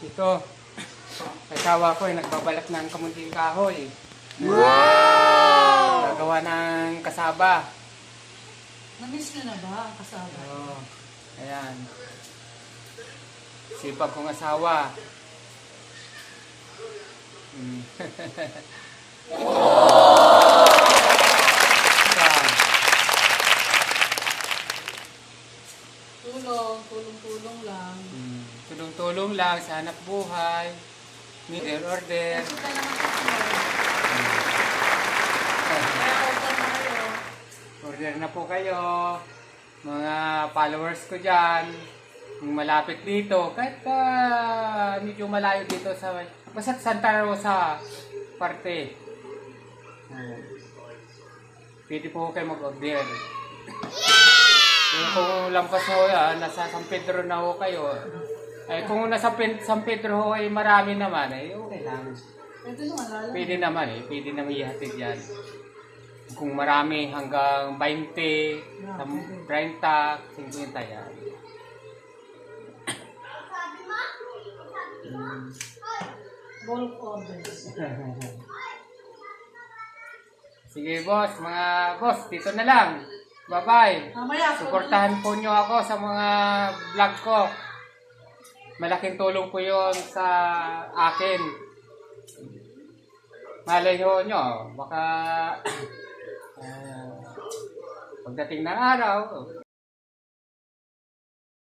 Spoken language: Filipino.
Ito, asawa ko ay nagbabalak ng kamunting kahoy. Wow! Gagawa ng kasaba. Na-miss nyo na ba ang kasama? Oo. Ayan. Sipag kong asawa. Ayan. Tulong lang. Tulong-tulong lang sa hanap buhay. Order. Kasi ka naman kasi. Kaya order na kayo. Order na po kayo. Mga followers ko dyan. Yung malapit dito. Kahit medyo malayo dito sa... Basta Santa Rosa parte. Pwede po kayo mag-order. Kung lampas ho yan, nasa San Pedro na ho kayo. Eh, kung nasa San Pedro ho ay marami naman, eh, okay lang. Ito naman, lalo. Pwede naman eh, pwede naman ihatid yan. Kung marami hanggang 20, 30, 50 yan. Bulk orders. Sige boss, mga boss, dito na lang. Bye-bye. Mamaya, Suportahan po nyo ako sa mga vlog ko. Malaking tulong po yun sa akin. Malay nyo, baka pagdating ng araw,